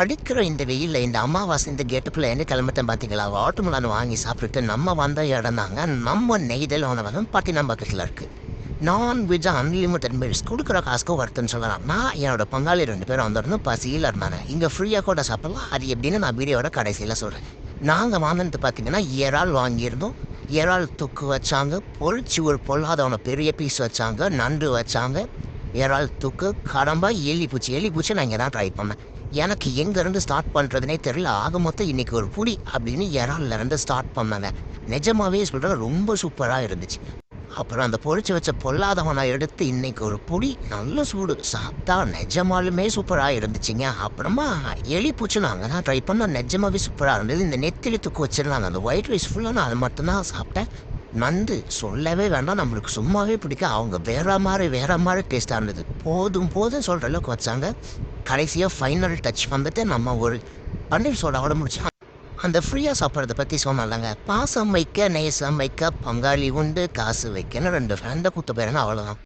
அடிக்கிற இந்த வெயில்ல இந்த அமாவாசை இந்த கெட்டப்பில் என்ன கிளம்பிட்டேன் பார்த்தீங்களா? வாட்டர்மெலன் வாங்கி சாப்பிட்டுட்டு நம்ம வந்த இடம் தாங்க நம்ம நெய்தல் உணவகம் பட்டினம்பாக்கத்தில் இருக்குது. நான்வெஜ் அன்லிமிட்டட் மீல்ஸ் கொடுக்குற காசுக்கு வருதுன்னு சொல்லலாம். நான் என்னோட பங்காளி 2 பேரும் வந்திருந்தோம், பசியில் இருந்தாங்க. இங்கே ஃப்ரீயாக கூட சாப்பிடலாம். அது எப்படின்னு நான் வீடியோட கடைசியில் சொல்கிறேன். நாங்கள் வாங்கினது பார்த்தீங்கன்னா இறால் வாங்கியிருந்தோம். இறால் தொக்கு வச்சாங்க, பொரிச்சு ஒரு பொல்லாதவனை பெரிய பீஸ் வச்சாங்க, நண்டு வச்சாங்க, இறால் தொக்கு, கடம்பா, எலிப்பூச்சி நான் இங்கே தான் ட்ரை பண்ணேன். எனக்கு எங்கேருந்து ஸ்டார்ட் பண்ணுறதுனே தெரியல. ஆக மொத்தம் இன்றைக்கி ஒரு புடி அப்படின்னு இறால்லேருந்து ஸ்டார்ட் பண்ணாங்க. நிஜமாவே சொல்கிறேன், ரொம்ப சூப்பராக இருந்துச்சு. அப்புறம் அந்த பொரிச்சு வச்ச பொல்லாதவனை எடுத்து இன்றைக்கி ஒரு புடி நல்ல சூடு சாப்பிட்டா நிஜமாலுமே சூப்பராக இருந்துச்சுங்க. அப்புறமா எலிப்பூச்சி நாங்கள் தான் ட்ரை பண்ணோம். நிஜமாவே சூப்பராக இருந்தது. இந்த நெத்திலி தூக்கு வச்சிருந்தாங்க, அந்த ஒயிட் ரைஸ் ஃபுல்லாக நான் அது மட்டும்தான் சாப்பிட்டேன். நண்டு சொல்லவே வேண்டாம், நம்மளுக்கு சும்மாவே பிடிக்க. அவங்க வேற மாதிரி டேஸ்ட்டாக இருந்தது. போதும் சொல்கிற அளவுக்கு வச்சாங்க. கடைசியாக ஃபைனல் டச் வந்துட்டு நம்ம ஒரு பன்னீர் சோடாவோட முடிச்சோம். அந்த ஃப்ரீயாக சாப்பிட்றத பற்றி சொன்னாலங்க, பாசம் வைக்க நேசம் வைக்க பங்காளி உண்டு, காசு வைக்கன்னு 2 ஃப்ரெண்டை கூத்த போயிறேன்னா அவ்வளோதான்.